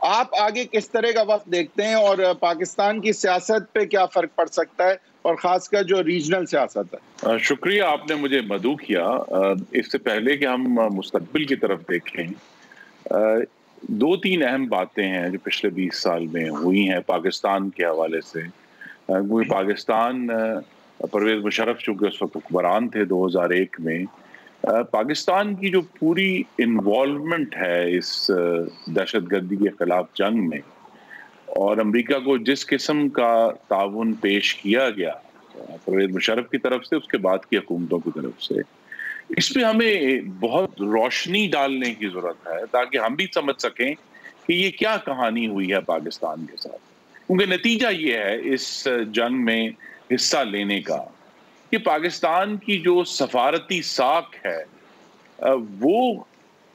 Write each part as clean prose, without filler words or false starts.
آپ آگے کس طرح کا وقت دیکھتے ہیں اور پاکستان کی سیاست پہ کیا فرق پڑ سکتا ہے اور خاص کر جو ریجنل سیاست ہے؟ شکریہ، آپ نے مجھے مدعو کیا۔ اس سے پہلے کہ ہم مستقبل کی طرف دیکھیں، دو تین اہم باتیں ہیں جو پچھلے 20 سال میں ہوئی ہیں پاکستان کے حوالے سے۔ کیونکہ پاکستان، پرویز مشرف چونکہ اس وقت حکمران تھے 2001 میں، پاکستان کی جو پوری انوالومنٹ ہے اس دہشت گردی کے خلاف جنگ میں، اور امریکہ کو جس قسم کا تعاون پیش کیا گیا پرویز مشرف کی طرف سے، اس کے بعد کی حکومتوں کی طرف سے، اس پہ ہمیں بہت روشنی ڈالنے کی ضرورت ہے تاکہ ہم بھی سمجھ سکیں کہ یہ کیا کہانی ہوئی ہے پاکستان کے ساتھ۔ کیونکہ نتیجہ یہ ہے اس جنگ میں حصہ لینے کا کہ پاکستان کی جو سفارتی ساکھ ہے وہ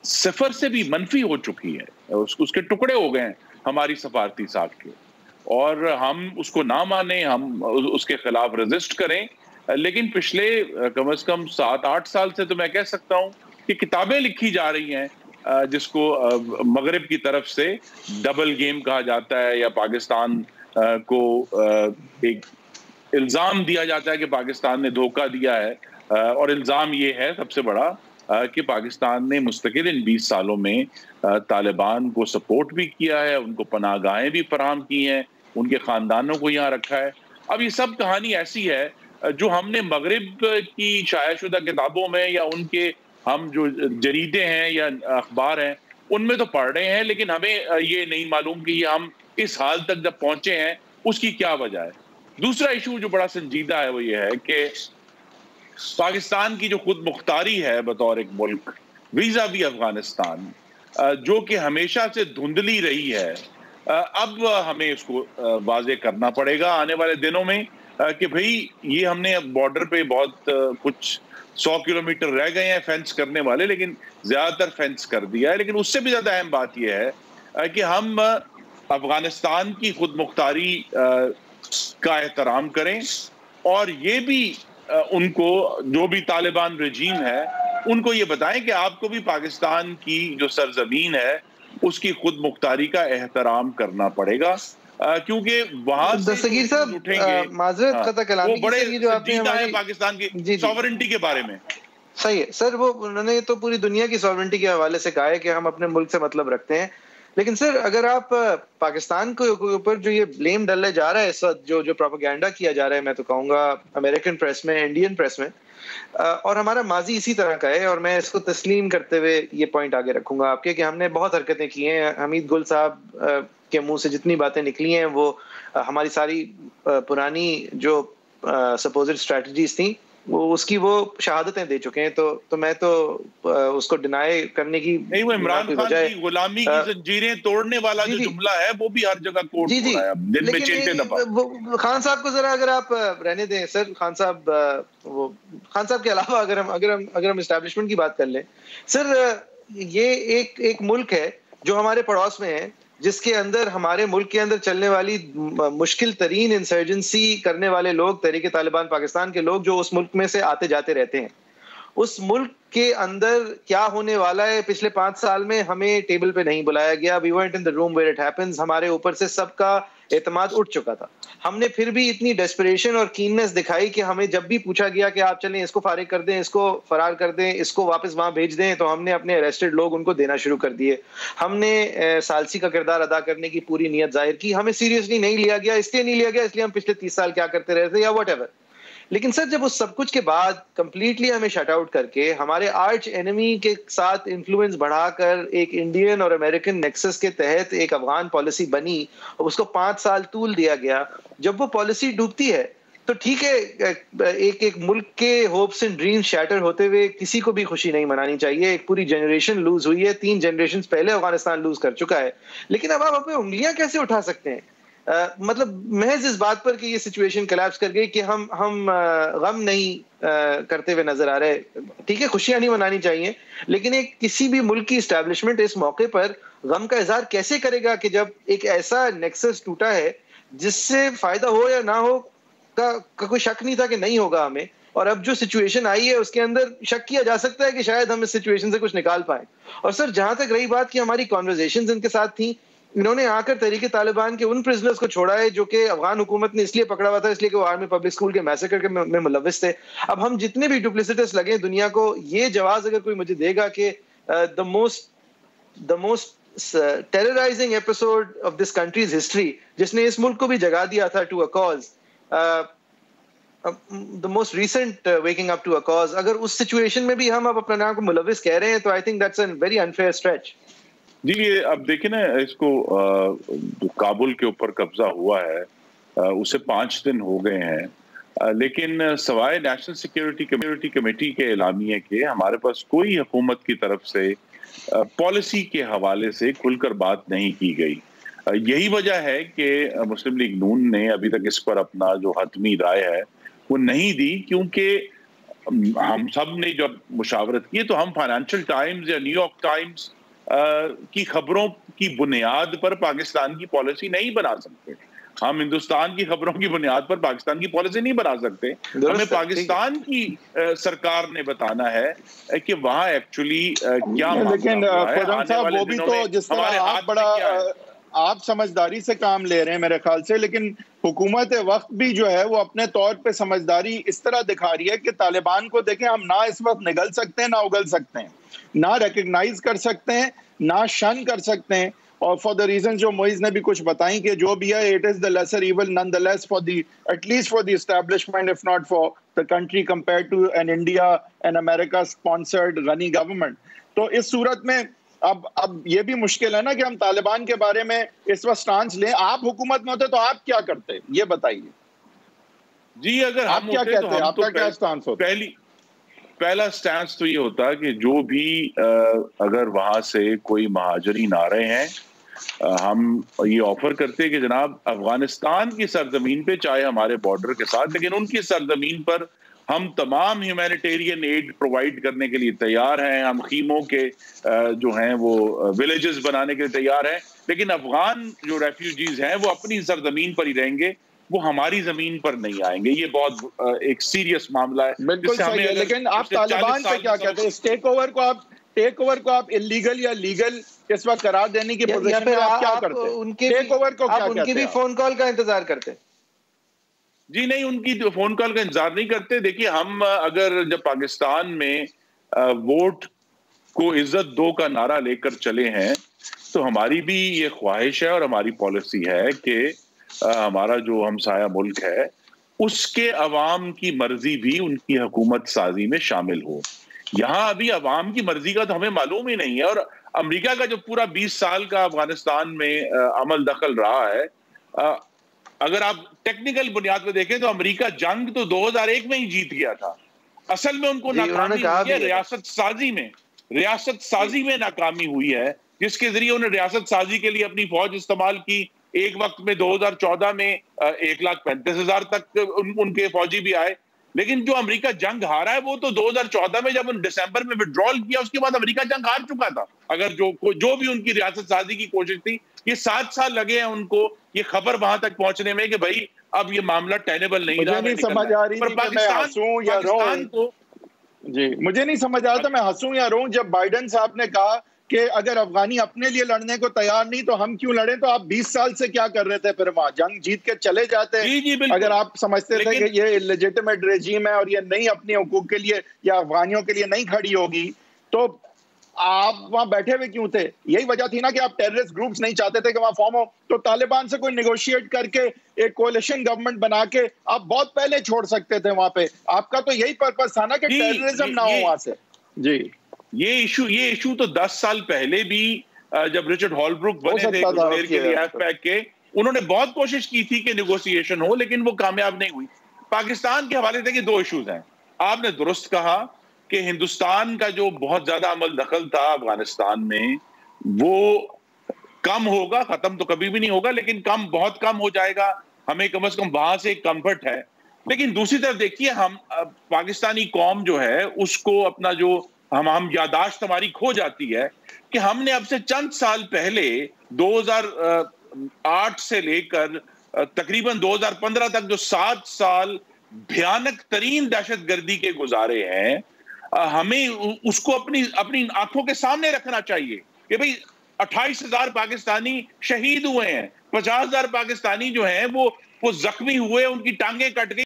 صفر سے بھی منفی ہو چکی ہے، اس کے ٹکڑے ہو گئے ہیں ہماری سفارتی ساکھ کے، اور ہم اس کو نہ مانیں، ہم اس کے خلاف ریزسٹ کریں، لیکن پچھلے کم از کم 7-8 سال سے تو میں کہہ سکتا ہوں کہ کتابیں لکھی جا رہی ہیں جس کو مغرب کی طرف سے ڈبل گیم کہا جاتا ہے، یا پاکستان کو ایک الزام دیا جاتا ہے کہ پاکستان نے دھوکہ دیا ہے، اور الزام یہ ہے سب سے بڑا کہ پاکستان نے مستقل ان 20 سالوں میں طالبان کو سپورٹ بھی کیا ہے، ان کو پناہ گاہیں بھی فراہم کی ہیں، ان کے خاندانوں کو یہاں رکھا ہے۔ اب یہ سب کہانی ایسی ہے جو ہم نے مغرب کی شائع شدہ کتابوں میں یا ان کے ہم جو جریدے ہیں یا اخبار ہیں ان میں تو پڑھ رہے ہیں، لیکن ہمیں یہ نہیں معلوم کہ یہ ہم اس حال تک جب پہنچے ہیں اس کی کیا وجہ ہے۔ دوسرا ایشو جو بڑا سنجیدہ ہے وہ یہ ہے کہ پاکستان کی جو خود مختاری ہے بطور ایک ملک ویزا بھی افغانستان، جو کہ ہمیشہ سے دھندلی رہی ہے، اب ہمیں اس کو واضح کرنا پڑے گا آنے والے دنوں میں کہ بھئی یہ ہم نے بارڈر پہ بہت کچھ 100 کلومیٹر رہ گئے ہیں فینس کرنے والے، لیکن زیادہ تر فینس کر دیا ہے۔ لیکن اس سے بھی زیادہ اہم بات یہ ہے کہ ہم افغانستان کی خود مختاری کا احترام کریں، اور یہ بھی ان کو جو بھی طالبان رجیم ہے ان کو یہ بتائیں کہ آپ کو بھی پاکستان کی جو سرزمین ہے اس کی خود مختاری کا احترام کرنا پڑے گا، کیونکہ وہاں سے دستگیر صاحب اٹھیں گے معذرت قطع کلامی وہ بڑے کی جو آپ نے سنجیدہ ہے پاکستان کی سوورنٹی کے بارے میں۔ صحیح ہے سر، وہ انہوں نے تو پوری دنیا کی سوورنٹی کے حوالے سے کہا ہے کہ ہم اپنے ملک سے مطلب رکھتے ہیں، لیکن سر اگر آپ پاکستان کے اوپر جو یہ بلیم ڈالنے جا رہا ہے اس وقت، جو پروپیگنڈا کیا جا رہا ہے، میں تو کہوں گا امریکن پریس میں، انڈین پریس میں، اور ہمارا ماضی اسی طرح کا ہے، اور میں اس کو تسلیم کرتے ہوئے یہ پوائنٹ آگے رکھوں گا آپ کے کہ ہم نے بہت حرکتیں کی ہیں۔ حمید گل صاحب کے منہ سے جتنی باتیں نکلی ہیں وہ ہماری ساری پرانی جو سپوزڈ اسٹریٹجیز تھیں وہ اس کی وہ شہادتیں دے چکے ہیں، تو میں تو اس کو ڈینائی کرنے کی نہیں، وہ عمران خان کی غلامی کی زنجیریں توڑنے والا جو جملہ ہے وہ بھی ہر جگہ کوٹ ہو رہا ہے دن میں 6 دفعہ۔ خان صاحب کو ذرا اگر آپ رہنے دیں سر، خان صاحب کے علاوہ اگر ہم اسٹیبلشمنٹ کی بات کر لیں سر، یہ ایک ملک ہے جو ہمارے پڑوس میں ہے، جس کے اندر ہمارے ملک کے اندر چلنے والی مشکل ترین انسرجنسی کرنے والے لوگ، تحریک طالبان پاکستان کے لوگ، جو اس ملک میں سے آتے جاتے رہتے ہیں۔ اس ملک کے اندر کیا ہونے والا ہے پچھلے 5 سال میں ہمیں ٹیبل پہ نہیں بلایا گیا۔ We weren't in the room where it happens۔ ہمارے اوپر سے سب کا اعتماد اٹھ چکا تھا، ہم نے پھر بھی اتنی ڈیسپریشن اور کیننس دکھائی کہ ہمیں جب بھی پوچھا گیا کہ آپ چلیں اس کو فارغ کر دیں، اس کو فرار کر دیں، اس کو واپس وہاں بھیج دیں، تو ہم نے اپنے اریسٹڈ لوگ ان کو دینا شروع کر دیے۔ ہم نے ثالثی کا کردار ادا کرنے کی پوری نیت ظاہر کی، ہمیں سیریسلی نہیں لیا گیا، اس لیے نہیں لیا گیا اس لیے ہم پچھلے 30 سال کیا کرتے رہے تھے یا واٹ ایور۔ لیکن سر جب اس سب کچھ کے بعد کمپلیٹلی ہمیں شٹ آؤٹ کر کے ہمارے آرچ اینیمی کے ساتھ انفلوئنس بڑھا کر ایک انڈین اور امریکن نیکسس کے تحت ایک افغان پالیسی بنی اور اس کو 5 سال طول دیا گیا، جب وہ پالیسی ڈوبتی ہے تو ٹھیک ہے، ایک ملک کے ہوپس اینڈ ڈریمز شیٹر ہوتے ہوئے کسی کو بھی خوشی نہیں منانی چاہیے۔ ایک پوری جنریشن لوز ہوئی ہے، 3 جنریشنز پہلے افغانستان لوز کر چکا ہے، لیکن اب آپ اپنے انگلیاں کیسے اٹھا سکتے ہیں؟ مطلب محض اس بات پر کہ یہ سچویشن کلیپس کر گئی کہ ہم غم نہیں کرتے ہوئے نظر آ رہے۔ ٹھیک ہے، خوشیاں نہیں منانی چاہیے، لیکن ایک کسی بھی ملک کی اسٹیبلشمنٹ اس موقع پر غم کا اظہار کیسے کرے گا کہ جب ایک ایسا نیکسس ٹوٹا ہے جس سے فائدہ ہو یا نہ ہو کا کوئی شک نہیں تھا کہ نہیں ہوگا ہمیں، اور اب جو سچویشن آئی ہے اس کے اندر شک کیا جا سکتا ہے کہ شاید ہم اس سچویشن سے کچھ نکال پائیں۔ اور سر جہاں تک رہی بات کہ ہماری کانورزیشنز ان کے ساتھ تھیں، انہوں نے آ کر تحریک طالبان کے ان پرزنرز کو چھوڑا ہے جو کہ افغان حکومت نے اس لیے پکڑا ہوا تھا اس لیے کہ وہ آرمی پبلک اسکول کے میسیکر میں ملوث تھے. اب ہم جتنے بھی ڈپلیسٹس لگے دنیا کو, یہ جواز اگر کوئی مجھے دے گا کہ the most terrorizing episode of this country's history, جس نے اس ملک کو بھی جگا دیا تھا to a cause, the most recent waking up to a cause, اگر اس سچویشن میں بھی ہم اب اپنے نام کو ملوث کہہ رہے ہیں تو I think that's a very unfair stretch. جی یہ اب دیکھیں نا, اس کو کابل کے اوپر قبضہ ہوا ہے اسے 5 دن ہو گئے ہیں, لیکن سوائے نیشنل سیکیورٹی کمیٹی کے اعلامیے کے ہمارے پاس کوئی حکومت کی طرف سے پالیسی کے حوالے سے کھل کر بات نہیں کی گئی. یہی وجہ ہے کہ مسلم لیگ نون نے ابھی تک اس پر اپنا جو حتمی رائے ہے وہ نہیں دی, کیونکہ ہم سب نے جب مشاورت کی تو ہم فائنینشیل ٹائمز یا نیو یارک ٹائمز کی خبروں کی بنیاد پر پاکستان کی پالیسی نہیں بنا سکتے. ہم ہندوستان کی خبروں کی بنیاد پر پاکستان کی پالیسی نہیں بنا سکتے. ہمیں پاکستان کی سرکار نے بتانا ہے کہ وہاں ایکچولی کیا لیکن فوجان صاحب وہ بھی تو جس طرح آپ بڑا آپ سمجھداری سے کام لے رہے ہیں میرے خیال سے, لیکن حکومت وقت بھی جو ہے وہ اپنے طور پہ سمجھداری اس طرح دکھا رہی ہے کہ طالبان کو دیکھیں ہم نہ اس وقت نگل سکتے ہیں نہ اگل سکتے ہیں, نہ ریکگنائز کر سکتے ہیں نہ شن کر سکتے ہیں, اور فار دا ریزن جو موئز نے بھی کچھ بتائیں کہ جو بھی ہے it is the lesser evil none the less for the at least for the establishment if not for the country compare to an India and America sponsored Ghani government. تو اس صورت میں اب یہ بھی مشکل ہے نا کہ ہم طالبان کے بارے میں اس وقت سٹانس لیں. آپ حکومت میں ہوتے تو آپ کیا کرتے, یہ بتائیے. جی اگر آپ کیا کہتے ہیں, آپ کا کیا سٹانس ہوتا؟ پہلا سٹانس تو یہ ہوتا ہے کہ جو بھی اگر وہاں سے کوئی مہاجرین آ رہے ہیں, ہم یہ آفر کرتے کہ جناب افغانستان کی سرزمین پہ, چاہے ہمارے بارڈر کے ساتھ, لیکن ان کی سرزمین پر ہم تمام ہیومینیٹیرین ایڈ پرووائڈ کرنے کے لیے تیار ہیں. ہم خیموں کے جو ہیں وہ ولیجز بنانے کے لیے تیار ہیں, لیکن افغان جو ریفیوجیز ہیں وہ اپنی سرزمین پر ہی رہیں گے, وہ ہماری زمین پر نہیں آئیں گے. یہ بہت ایک سیریس معاملہ ہے. بالکل صحیح ہے, لیکن آپ طالبان پہ کیا کہتے ہیں؟ ٹیک اوور کو آپ اللیگل یا لیگل اس وقت قرار دینے کی پوزیشن میں آپ کیا کرتے ہیں؟ ٹیک اوور کو کیا کہتے ہیں؟ ان کی بھی فون کال کا انتظار کرتے ہیں؟ جی نہیں, ان کی فون کال کا انتظار نہیں کرتے. دیکھیے ہم اگر جب پاکستان میں ووٹ کو عزت دو کا نعرہ لے کر چلے ہیں تو ہماری بھی یہ خواہش ہے اور ہماری پالیسی ہے کہ ہمارا جو ہمسایہ ملک ہے اس کے عوام کی مرضی بھی ان کی حکومت سازی میں شامل ہو. یہاں ابھی عوام کی مرضی کا تو ہمیں معلوم ہی نہیں ہے, اور امریکہ کا جو پورا 20 سال کا افغانستان میں عمل دخل رہا ہے, اگر آپ ٹیکنیکل بنیاد پہ دیکھیں تو امریکہ جنگ تو 2001 میں ہی جیت گیا تھا. اصل میں ان کو ناکامی ہوئی ہے ریاست سازی میں ناکامی ہوئی ہے, جس کے ذریعے انہیں ریاست سازی کے لیے اپنی فوج استعمال کی. ایک وقت میں 2014 میں 1,35,000 تک ان کے فوجی بھی آئے, لیکن جو امریکہ جنگ ہارا ہے وہ تو 2014 میں جب ان دسمبر میں وڈرال کیا, اس کے بعد امریکہ جنگ ہار چکا تھا. اگر جو بھی ان کی ریاست سازی کی کوشش تھی, یہ 7 سال لگے ہیں ان کو یہ خبر وہاں تک پہنچنے میں کہ بھائی اب یہ معاملہ ٹینیبل نہیں رہا. مجھے نہیں سمجھ آ رہی کہ میں ہنسوں یا روں. جی مجھے نہیں سمجھ آ رہا تھا میں ہنسوں یا روں جب بائیڈن صاحب نے کہا کہ اگر افغانی اپنے لیے لڑنے کو تیار نہیں تو ہم کیوں لڑیں. تو آپ 20 سال سے کیا کر رہے تھے پھر وہاں؟ جنگ جیت کے چلے جاتے. اگر آپ سمجھتے تھے کہ یہ لیجیٹمیٹ ریجیم ہے اور یہ نہیں اپنے حقوق کے لیے یا افغانیوں کے لیے نہیں کھڑی ہوگی, تو آپ وہاں بیٹھے ہوئے کیوں تھے؟ یہی وجہ تھی نا کہ آپ ٹیررسٹ گروپس نہیں چاہتے تھے کہ وہاں فارم ہو, تو طالبان سے کوئی نیگوشیٹ کر کے ایک کولیشن گورنمنٹ بنا کے آپ بہت پہلے چھوڑ سکتے تھے وہاں پہ. آپ کا تو یہی پرپس تھا نا کہ ٹیررزم نہ ہو وہاں سے. جی یہ ایشو تو 10 سال پہلے بھی جب رچرڈ ہالبروک بنے تھے کے لیے ایف پیک کے, انہوں نے بہت کوشش کی تھی کہ نیگوسیشن ہو, لیکن وہ کامیاب نہیں ہوئی. پاکستان کے حوالے سے 2 ایشوز ہیں. آپ نے درست کہا کہ ہندوستان کا جو بہت زیادہ عمل دخل تھا افغانستان میں وہ کم ہوگا, ختم تو کبھی بھی نہیں ہوگا, لیکن بہت کم ہو جائے گا. ہمیں کم از کم وہاں سے ایک کمفرٹ ہے. لیکن دوسری طرف دیکھیے, ہم پاکستانی قوم جو ہے اس کو اپنا جو ہم یاداشت ہماری کھو جاتی ہے کہ ہم نے اب سے چند سال پہلے 2008 سے لے کر تقریباً 2015 تک جو 7 سال بھیانک ترین دہشت گردی کے گزارے ہیں, ہمیں اس کو اپنی آنکھوں کے سامنے رکھنا چاہیے کہ بھئی 28,000 پاکستانی شہید ہوئے ہیں, 50,000 پاکستانی جو ہیں وہ زخمی ہوئے, ان کی ٹانگیں کٹ گئی.